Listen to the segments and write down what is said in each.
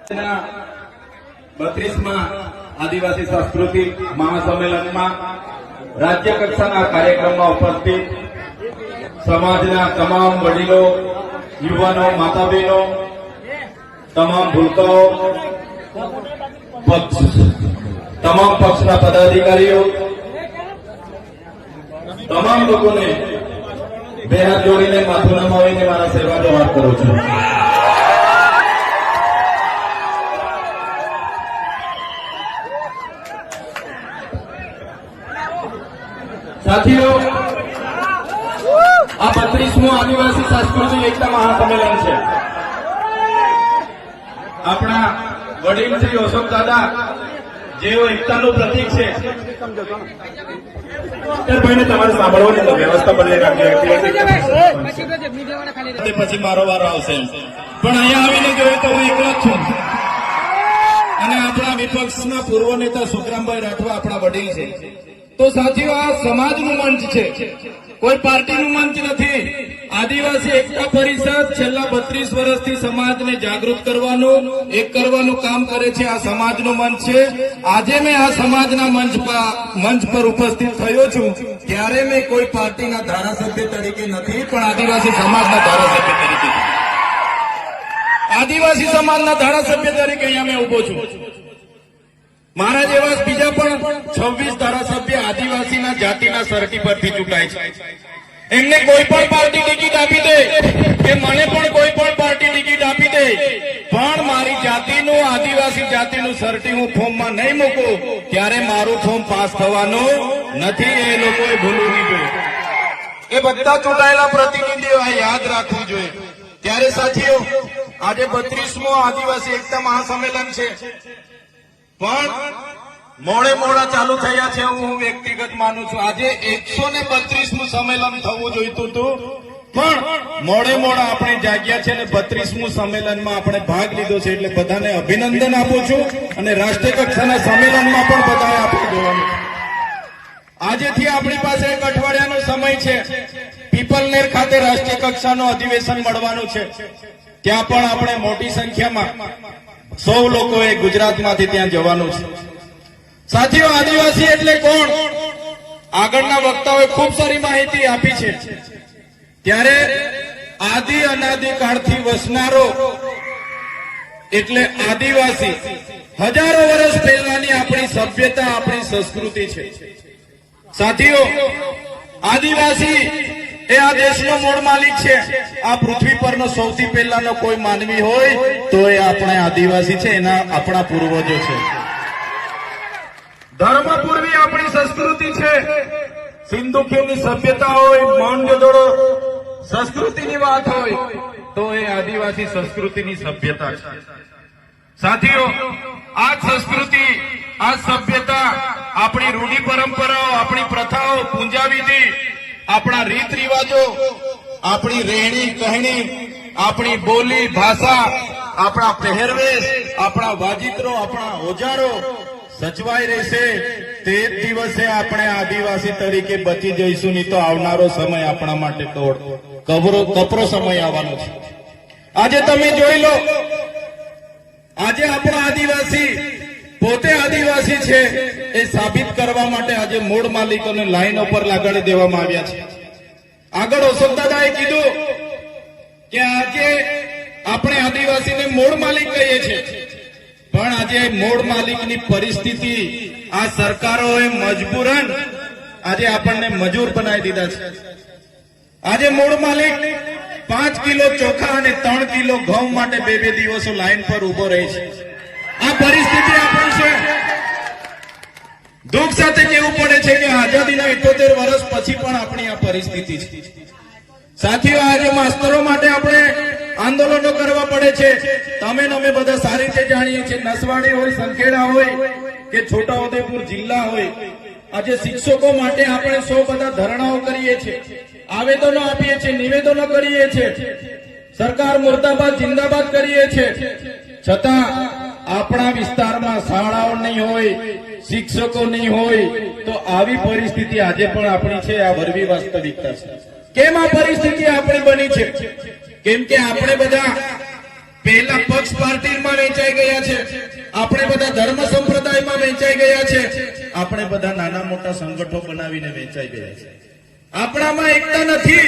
32મા આદિવાસી સાંસ્કૃતિક મહાસંમેલનમાં રાજ્ય કક્ષાના કાર્યક્રમમાં ઉપસ્થિત સમાજના તમામ વડીલો, યુવાનો, માતા બહેનો, તમામ ભૂલકાઓ, તમામ પક્ષના પદાધિકારીઓ, તમામ લોકોને બે હાથ જોડીને માથું નમાવીને મારા સેવા જવાબ કરું છું. સાથીઓ, આ 32મું આદિવાસી સાંસ્કૃતિક એકતા મહાસંમેલન છે. આપણા વડીલ શ્રી અશોક દાદા જેઓ એકતાનું પ્રતીક છે. ભાઈને તમારે સાંભળવાની વ્યવસ્થા બદલી રાખજો, પછી મારો વારો આવશે. પણ અહીંયા આવીને જોયું તો હું એકલો જ છું અને આપણા વિપક્ષના પૂર્વ નેતા સુખરામભાઈ રાઠવા આપણા વડીલ છે. તો સાથીઓ, આ સમાજનું મંચ છે, કોઈ પાર્ટીનું મંચ નથી. આદિવાસી એકતા પરિષદ છેલ્લા 32 વર્ષથી સમાજને જાગૃત કરવાનું, એક કરવાનું કામ કરે છે. આ સમાજનું મંચ છે. આજે મેં આ સમાજના મંચ પર ઉપસ્થિત થયો છું ત્યારે મેં કોઈ પાર્ટીના ધારાસભ્ય તરીકે નથી, પણ આદિવાસી સમાજના ધારાસભ્ય તરીકે, આદિવાસી સમાજના ધારાસભ્ય તરીકે અહીંયા મેં ઉભો છું. મારા જેવા બીજા પણ 26 ધારાસભ્ય આદિવાસીના જાતિના સર્ટી પરથી ચૂંટાય છે. એમને કોઈ પણ પાર્ટી ટિકિટ આપી દે કે મને પણ કોઈ પણ પાર્ટી ટિકિટ આપી દે, પણ મારી જાતિનું, આદિવાસી જાતિનું સર્ટી હું ફોર્મમાં નહીં મૂકું ત્યારે મારું ફોર્મ પાસ થવાનું નથી. એ લોકોએ ભૂલવું નહીં જોઈએ. એ બધા ચૂંટાયેલા પ્રતિનિધિઓ આ યાદ રાખવું જોઈએ. ત્યારે સાથીઓ, આજે 32મો આદિવાસી એકતા મહાસંમેલન છે, પણ મોડા ચાલુ થયા છે. હું વ્યક્તિગત માનું છું આજે 132મું સંમેલન થવું જોઈતું હતું, પણ મોડા આપણે જાગ્યા છે અને 32મું સંમેલનમાં આપણે ભાગ લીધો છે. એટલે બધાને અભિનંદન આપું છું અને રાષ્ટ્રીય કક્ષાના સંમેલનમાં પણ બધાએ આપણે જોવાનું. આજેથી આપણી પાસે એક અઠવાડિયાનો સમય છે. પીપલનેર ખાતે રાષ્ટ્રીય કક્ષાનું અધિવેશન મળવાનું છે. ત્યાં પણ આપણે મોટી સંખ્યામાં 100 લોકોએ ગુજરાતમાંથી ત્યાં જવાનું છે. સાથીઓ, આદિવાસી એટલે કોણ? આગળના વક્તાઓએ ખૂબ સારી માહિતી આપી છે. ત્યારે આદિ અનાદિ કાળથી વસનારો એટલે આદિવાસી હજારો વર્ષ પહેલાની આપણી સભ્યતા, આપણી સંસ્કૃતિ છે. સાથીઓ, આદિવાસી એ આ દેશનો મૂળ માલિક છે. આ પૃથ્વી પરનો સૌથી પહેલાનો કોઈ માનવી હોય તો એ આપણે આદિવાસી છે, એના આપણા પૂર્વજો છે. ધર્મ પૂર્વી આપણી સંસ્કૃતિ છે. સિંધુ ખીણની સભ્યતા હોય, મોહેંજો-દડો સંસ્કૃતિની વાત હોય તો એ આદિવાસી સંસ્કૃતિની સભ્યતા છે. સાથીઓ, આ સંસ્કૃતિ, આ સભ્યતા, આપણી રૂઢિ પરંપરાઓ, આપણી પ્રથાઓ, પૂજા વિધિ, આપણા રીત રિવાજો, આપણી રહેણી કહેણી, આપણી બોલી ભાષા, આપણા પહેરવેશ, આપણા વાજિત્રો, આપણા ઓજારો સચવાઈ રહેશે તે જ દિવસે આપણે આદિવાસી તરીકે બચી જઈશું. નહીં તો આવનારો સમય આપણા માટે કપરો સમય આવવાનો છે. આજે તમે જોઈ લો, આજે આપણા આદિવાસી પોતે આદિવાસી છે એ સાબિત કરવા માટે આજે મૂળ માલિકોને લાઈનો પર લગાડી દેવામાં આવ્યા છે. આગળ અશોક દાદાએ કીધું કે આજે આપણે આદિવાસીને મૂળ માલિક કહીએ છીએ, પણ આજે મૂળ માલિકની પરિસ્થિતિ આ સરકારોએ મજબૂરન આજે આપણને મજૂર બનાવી દીધા છે. આજે મૂળ માલિક 5 કિલો ચોખા અને 3 કિલો ઘઉં માટે 2 દિવસો લાઈન પર ઉભો રહે છે. આ પરિસ્થિતિ આપણી છે. દુઃખ સાથે કહેવું પડે છે કે આઝાદીના 78 વર્ષ પછી પણ આપણી આ પરિસ્થિતિ છે. સાથીઓ, આજે માસ્તરો માટે આપણે આંદોલનો કરવા પડે છે. તમે અમે બધા સારી રીતે જાણીએ છીએ. નસવાડી હોય, સંખેડા હોય કે છોટાઉદેપુર જિલ્લા હોય, આજે શિક્ષકો માટે આપણે 100 બધા ધરણાઓ કરીએ છીએ, આવેદનો આપીએ છીએ, નિવેદનો કરીએ છીએ, સરકાર મુર્દાબાદ જિંદાબાદ કરીએ છીએ. છતાં આપણા વિસ્તારમાં શાળાઓ નહીં હોય, શિક્ષકો નહીં હોય તો આવી પરિસ્થિતિ આજે પણ આપણી છે. આ વરવી વાસ્તવિકતા છે. કેમ આ પરિસ્થિતિ આપણી બની છે? કેમ કે આપણે બધા પહેલા પક્ષ પાર્ટીમાં વેચાઈ ગયા છે, આપણે બધા ધર્મ સંપ્રદાયમાં વેચાઈ ગયા છે, આપણે બધા નાના મોટા સંગઠનો બનાવીને વેચાઈ ગયા છે. આપણામાં એકતા નથી.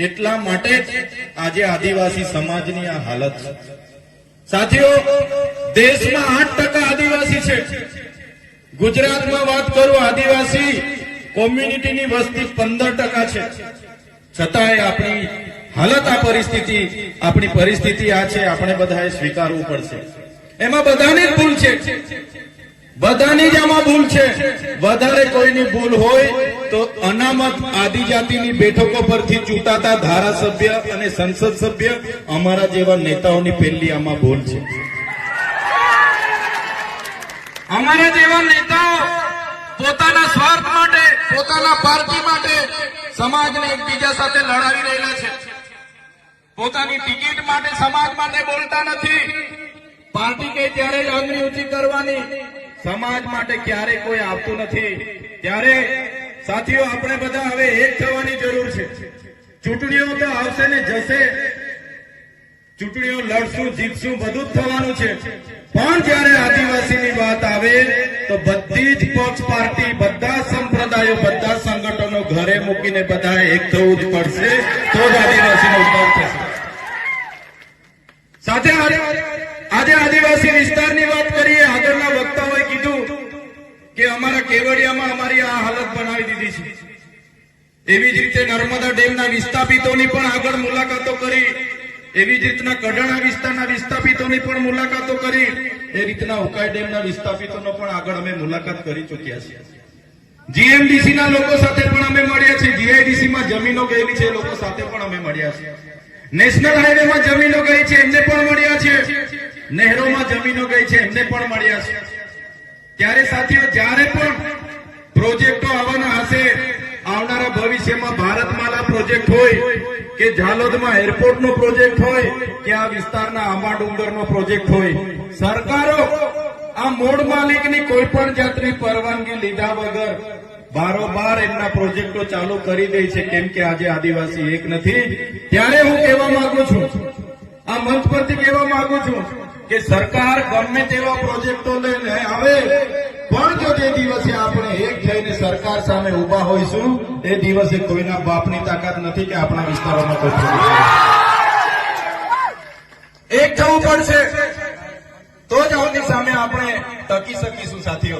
એટલા માટે જ આજે આદિવાસી સમાજની આ હાલત છે. સાથીઓ, દેશમાં 8% આદિવાસી છે. ગુજરાતમાં વાત કરું, આદિવાસી કોમ્યુનિટીની વસ્તી 15% છે. છતાંય આપણી હાલત આ પરિસ્થિતિ, આપણી પરિસ્થિતિ આ છે. આપણે બધાએ સ્વીકારવું પડશે. એમાં બધાની જ ભૂલ છે, બધાની જ આમાં ભૂલ છે. વધારે કોઈની ભૂલ હોય તો અનામત આદિજાતિની બેઠકો પરથી ચૂંટાતા ધારાસભ્ય અને સંસદ સભ્ય અમારા જેવા નેતાઓની પહેલી આમાં ભૂલ છે. અમારા જેવા નેતાઓ પોતાના સ્વાર્થ માટે, પોતાના પાર્ટી માટે સમાજને એકબીજા સાથે લડાવી રહેલા છે. પોતાની ટિકિટ માટે સમાજ માટે બોલતા નથી. પાર્ટી કે ત્યારે જ આંગળી ઊંચી કરવાની, સમાજ માટે ક્યારે કોઈ આવતું નથી. ત્યારે સાથીઓ, આપણે બધા હવે એક થવાની જરૂર છે. ચૂંટણીઓ તો આવશે ને જશે, ચૂંટણીઓ લડશું, જીતશું, બધું જ થવાનું છે. પણ જયારે આદિવાસીની વાત આવે તો બધી જ પક્ષ પાર્ટી, બધા સંપ્રદાયો, બધા સંગઠનો ઘરે મૂકીને બધા એક થવું જ પડશે, તો જ આદિવાસીનો ઉદ્ધાર થશે. સાથે આજે આદિવાસી વિસ્તારની વાત કરીએ. આગળના વક્તાઓએ કીધું કે અમારા કેવડિયામાં અમારી આ હાલત બનાવી દીધી છે. એવી જ રીતે નર્મદા ડેમના વિસ્થાપિતોની પણ આગળ મુલાકાતો કરી, એવી જ રીતના કડાણા વિસ્તારના વિસ્થાપિતોની પણ મુલાકાતો કરી, એ રીતના ઉકાઈ ડેમના વિસ્થાપિતોનો પણ આગળ અમે મુલાકાત કરી ચૂક્યા છીએ. જીએમડીસીના લોકો સાથે પણ અમે મળ્યા છીએ. જીઆઈડીસીમાં જમીનો ગયેલી છે, એ લોકો સાથે પણ અમે મળ્યા છીએ. નેશનલ હાઈવેમાં જમીનો ગઈ છે, એમને પણ મળ્યા છે. નહેરોમાં જમીનો ગઈ છે, એમને પણ મળ્યા છે. ત્યારે સાથીઓ, જ્યારે પણ પ્રોજેક્ટો આવવાના હશે, આવનારા ભવિષ્યમાં ભારતમાલા પ્રોજેક્ટ હોય કે ઝાલોદમાં એરપોર્ટનો પ્રોજેક્ટ હોય કે આ વિસ્તારના આંબા ડુંગરનો પ્રોજેક્ટ હોય, સરકારો આ મૂળ માલિકની કોઈ પણ જાતની પરવાનગી લીધા વગર બારોબાર એમના પ્રોજેક્ટો ચાલુ કરી દે છે. કેમ કે આજે આદિવાસી એક નથી. ત્યારે હું કહેવા માંગુ છું, આ મંચ પરથી કહેવા માંગુ છું કે સરકાર ગમે તેવા પ્રોજેક્ટો લઈને આવે, પણ જો જે દિવસે આપણે એક થઈને સરકાર સામે ઉભા હોઈશું, એ દિવસે કોઈના બાપની તાકાત નથી કે આપણા વિસ્તારોમાં કોઈ એક થવું પડશે, તો જ આની સામે આપણે ટકી શકીશું. સાથીઓ,